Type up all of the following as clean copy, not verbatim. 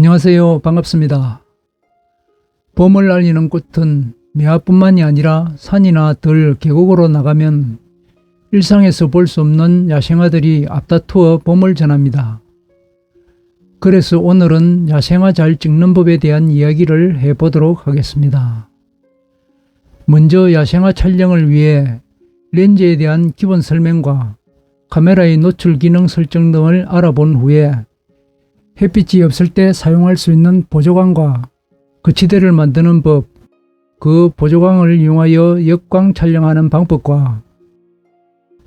안녕하세요. 반갑습니다. 봄을 알리는 꽃은 매화뿐만이 아니라 산이나 들, 계곡으로 나가면 일상에서 볼 수 없는 야생화들이 앞다투어 봄을 전합니다. 그래서 오늘은 야생화 잘 찍는 법에 대한 이야기를 해보도록 하겠습니다. 먼저 야생화 촬영을 위해 렌즈에 대한 기본 설명과 카메라의 노출 기능 설정 등을 알아본 후에 햇빛이 없을 때 사용할 수 있는 보조광과 거치대를 만드는 법, 그 보조광을 이용하여 역광 촬영하는 방법과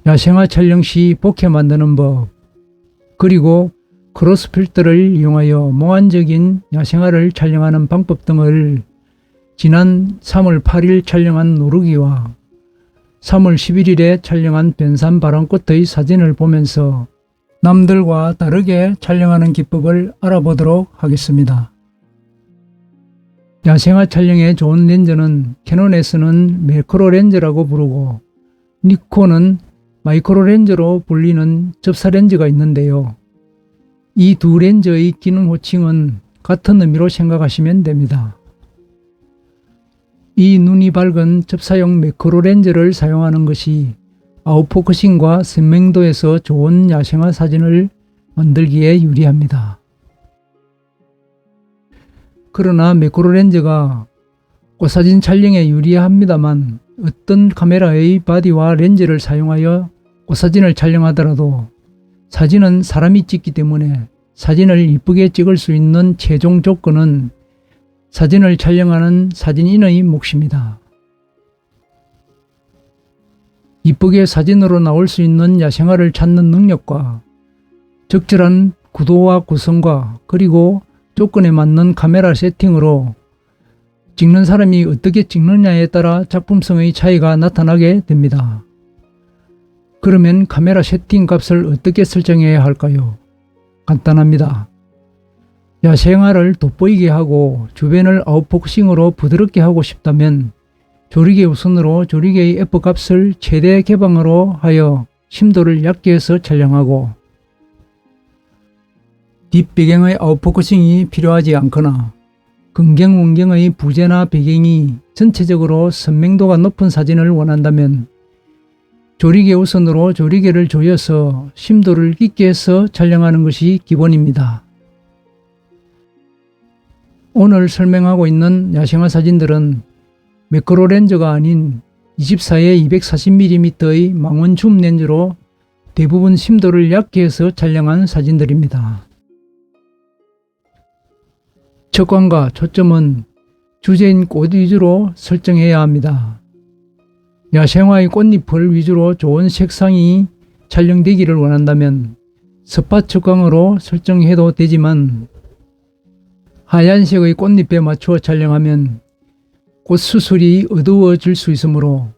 야생화 촬영 시 bokeh 만드는 법, 그리고 크로스 필터를 이용하여 몽환적인 야생화를 촬영하는 방법 등을 지난 3월 8일 촬영한 노르기와 3월 11일에 촬영한 변산 바람꽃의 사진을 보면서 남들과 다르게 촬영하는 기법을 알아보도록 하겠습니다. 야생화 촬영에 좋은 렌즈는 캐논에서는 매크로 렌즈라고 부르고 니콘은 마이크로 렌즈로 불리는 접사 렌즈가 있는데요. 이 두 렌즈의 기능 호칭은 같은 의미로 생각하시면 됩니다. 이 눈이 밝은 접사용 매크로 렌즈를 사용하는 것이 아웃포커싱과 선명도에서 좋은 야생화 사진을 만들기에 유리합니다. 그러나 매크로 렌즈가 꽃사진 촬영에 유리합니다만 어떤 카메라의 바디와 렌즈를 사용하여 꽃사진을 촬영하더라도 사진은 사람이 찍기 때문에 사진을 이쁘게 찍을 수 있는 최종 조건은 사진을 촬영하는 사진인의 몫입니다. 이쁘게 사진으로 나올 수 있는 야생화를 찾는 능력과 적절한 구도와 구성과 그리고 조건에 맞는 카메라 세팅으로 찍는 사람이 어떻게 찍느냐에 따라 작품성의 차이가 나타나게 됩니다. 그러면 카메라 세팅 값을 어떻게 설정해야 할까요? 간단합니다. 야생화를 돋보이게 하고 주변을 아웃포커싱으로 부드럽게 하고 싶다면 조리개 우선으로 조리개의 F값을 최대 개방으로 하여 심도를 얕게 해서 촬영하고 뒷배경의 아웃포커싱이 필요하지 않거나 근경 원경의 부재나 배경이 전체적으로 선명도가 높은 사진을 원한다면 조리개 우선으로 조리개를 조여서 심도를 깊게 해서 촬영하는 것이 기본입니다. 오늘 설명하고 있는 야생화 사진들은 매크로 렌즈가 아닌 24에 240mm의 망원 줌 렌즈로 대부분 심도를 얕게 해서 촬영한 사진들입니다. 척광과 초점은 주제인 꽃 위주로 설정해야 합니다. 야생화의 꽃잎을 위주로 좋은 색상이 촬영되기를 원한다면 스팟 척광으로 설정해도 되지만 하얀색의 꽃잎에 맞추어 촬영하면 꽃 수술이 어두워질 수 있으므로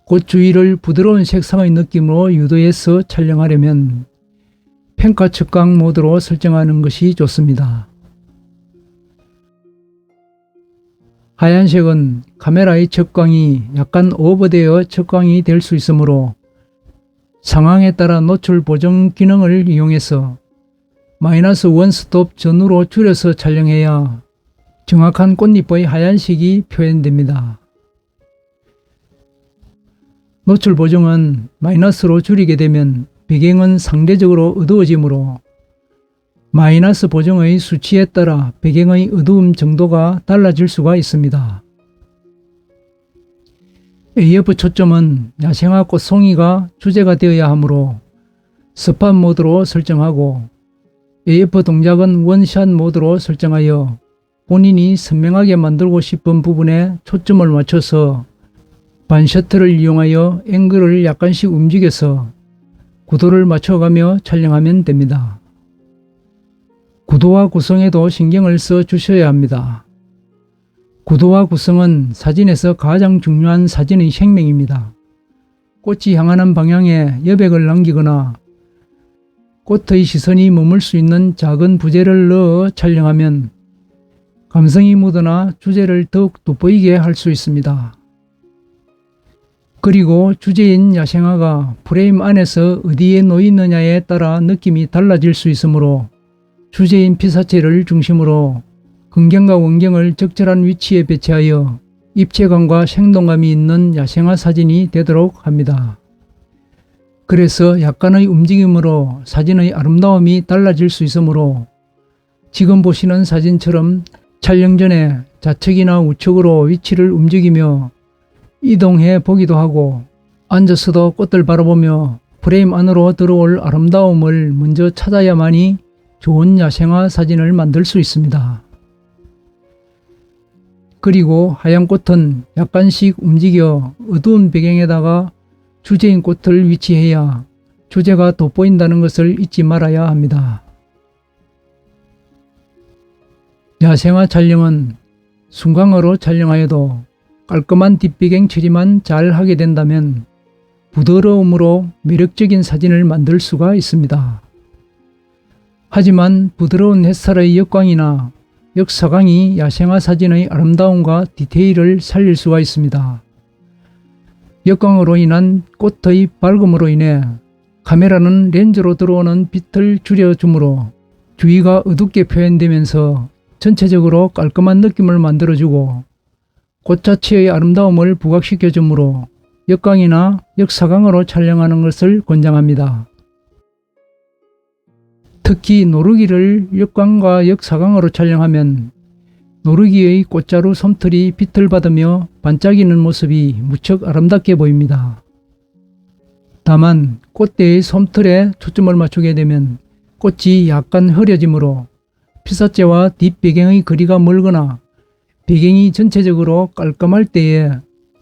꽃 주위를 부드러운 색상의 느낌으로 유도해서 촬영하려면 평가 척광 모드로 설정하는 것이 좋습니다. 하얀색은 카메라의 척광이 약간 오버되어 척광이 될 수 있으므로 상황에 따라 노출 보정 기능을 이용해서 마이너스 원스톱 전후로 줄여서 촬영해야 정확한 꽃잎의 하얀색이 표현됩니다. 노출 보정은 마이너스로 줄이게 되면 배경은 상대적으로 어두워지므로 마이너스 보정의 수치에 따라 배경의 어두움 정도가 달라질 수가 있습니다. AF 초점은 야생화 꽃송이가 주제가 되어야 하므로 스팟 모드로 설정하고 AF 동작은 원샷 모드로 설정하여 본인이 선명하게 만들고 싶은 부분에 초점을 맞춰서 반셔터를 이용하여 앵글을 약간씩 움직여서 구도를 맞춰가며 촬영하면 됩니다. 구도와 구성에도 신경을 써 주셔야 합니다. 구도와 구성은 사진에서 가장 중요한 사진의 생명입니다. 꽃이 향하는 방향에 여백을 남기거나 꽃의 시선이 머물 수 있는 작은 부재를 넣어 촬영하면 감성이 묻어나 주제를 더욱 돋보이게 할 수 있습니다. 그리고 주제인 야생화가 프레임 안에서 어디에 놓이느냐에 따라 느낌이 달라질 수 있으므로 주제인 피사체를 중심으로 근경과 원경을 적절한 위치에 배치하여 입체감과 생동감이 있는 야생화 사진이 되도록 합니다. 그래서 약간의 움직임으로 사진의 아름다움이 달라질 수 있으므로 지금 보시는 사진처럼 촬영 전에 좌측이나 우측으로 위치를 움직이며 이동해 보기도 하고 앉아서도 꽃들 바라보며 프레임 안으로 들어올 아름다움을 먼저 찾아야만이 좋은 야생화 사진을 만들 수 있습니다. 그리고 하얀 꽃은 약간씩 움직여 어두운 배경에다가 주제인 꽃을 위치해야 주제가 돋보인다는 것을 잊지 말아야 합니다. 야생화 촬영은 순광으로 촬영하여도 깔끔한 뒷배경 처리만 잘 하게 된다면 부드러움으로 매력적인 사진을 만들 수가 있습니다. 하지만 부드러운 햇살의 역광이나 역사광이 야생화 사진의 아름다움과 디테일을 살릴 수가 있습니다. 역광으로 인한 꽃의 밝음으로 인해 카메라는 렌즈로 들어오는 빛을 줄여주므로 주위가 어둡게 표현되면서 전체적으로 깔끔한 느낌을 만들어주고 꽃 자체의 아름다움을 부각시켜주므로 역광이나 역사광으로 촬영하는 것을 권장합니다. 특히 노루기를 역광과 역사광으로 촬영하면 노루기의 꽃자루 솜털이 빛을 받으며 반짝이는 모습이 무척 아름답게 보입니다. 다만 꽃대의 솜털에 초점을 맞추게 되면 꽃이 약간 흐려지므로 피사체와 뒷배경의 거리가 멀거나 배경이 전체적으로 깔끔할 때에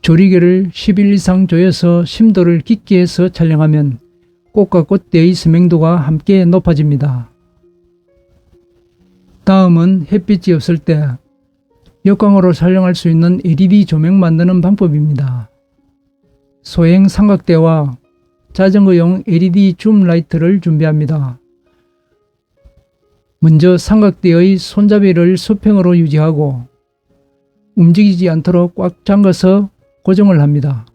조리개를 10일 이상 조여서 심도를 깊게 해서 촬영하면 꽃과 꽃대의 선명도가 함께 높아집니다. 다음은 햇빛이 없을 때 역광으로 촬영할 수 있는 LED 조명 만드는 방법입니다. 소형 삼각대와 자전거용 LED 줌 라이트를 준비합니다. 먼저 삼각대의 손잡이를 수평으로 유지하고 움직이지 않도록 꽉 잠가서 고정을 합니다.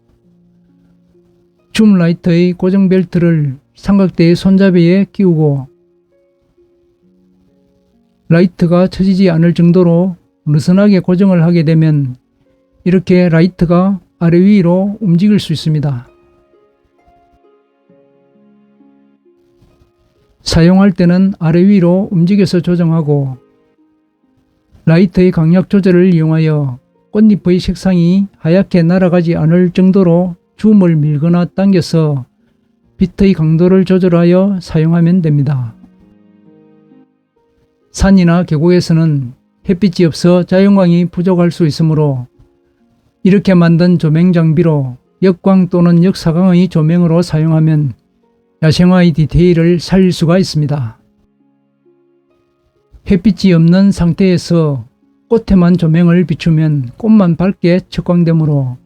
줌 라이트의 고정 벨트를 삼각대의 손잡이에 끼우고 라이트가 처지지 않을 정도로 느슨하게 고정을 하게 되면 이렇게 라이트가 아래 위로 움직일 수 있습니다. 사용할 때는 아래 위로 움직여서 조정하고 라이트의 강약 조절을 이용하여 꽃잎의 색상이 하얗게 날아가지 않을 정도로 줌을 밀거나 당겨서 빛의 강도를 조절하여 사용하면 됩니다. 산이나 계곡에서는 햇빛이 없어 자연광이 부족할 수 있으므로 이렇게 만든 조명 장비로 역광 또는 역사광의 조명으로 사용하면 야생화의 디테일을 살릴 수가 있습니다. 햇빛이 없는 상태에서 꽃에만 조명을 비추면 꽃만 밝게 척광되므로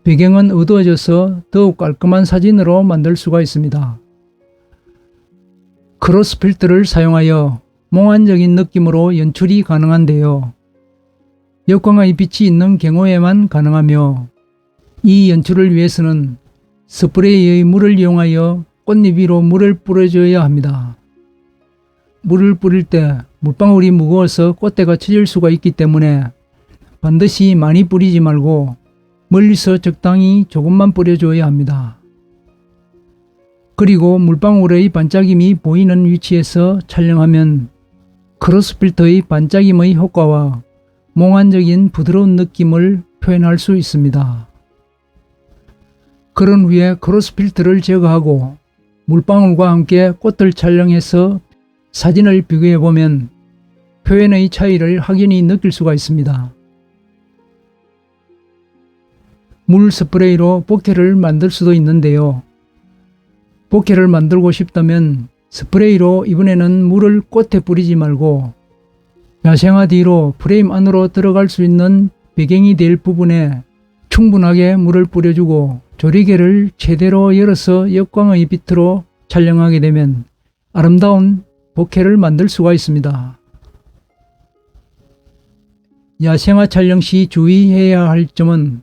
배경은 어두워져서 더욱 깔끔한 사진으로 만들 수가 있습니다. 크로스 필터를 사용하여 몽환적인 느낌으로 연출이 가능한데요. 역광의 빛이 있는 경우에만 가능하며 이 연출을 위해서는 스프레이의 물을 이용하여 꽃잎 위로 물을 뿌려줘야 합니다. 물을 뿌릴 때 물방울이 무거워서 꽃대가 처질 수가 있기 때문에 반드시 많이 뿌리지 말고 멀리서 적당히 조금만 뿌려줘야 합니다. 그리고 물방울의 반짝임이 보이는 위치에서 촬영하면 크로스 필터의 반짝임의 효과와 몽환적인 부드러운 느낌을 표현할 수 있습니다. 그런 후에 크로스 필터를 제거하고 물방울과 함께 꽃을 촬영해서 사진을 비교해 보면 표현의 차이를 확연히 느낄 수가 있습니다. 물 스프레이로 보케를 만들 수도 있는데요. 보케를 만들고 싶다면 스프레이로 이번에는 물을 꽃에 뿌리지 말고 야생화 뒤로 프레임 안으로 들어갈 수 있는 배경이 될 부분에 충분하게 물을 뿌려주고 조리개를 최대로 열어서 역광의 빛으로 촬영하게 되면 아름다운 보케를 만들 수가 있습니다. 야생화 촬영 시 주의해야 할 점은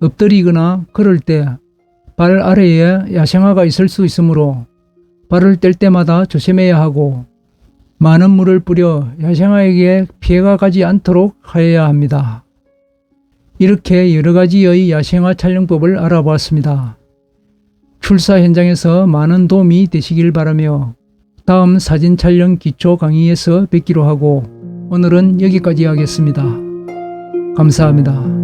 엎드리거나 걸을 때 발 아래에 야생화가 있을 수 있으므로 발을 뗄 때마다 조심해야 하고 많은 물을 뿌려 야생화에게 피해가 가지 않도록 하여야 합니다. 이렇게 여러 가지의 야생화 촬영법을 알아보았습니다. 출사 현장에서 많은 도움이 되시길 바라며 다음 사진 촬영 기초 강의에서 뵙기로 하고 오늘은 여기까지 하겠습니다. 감사합니다.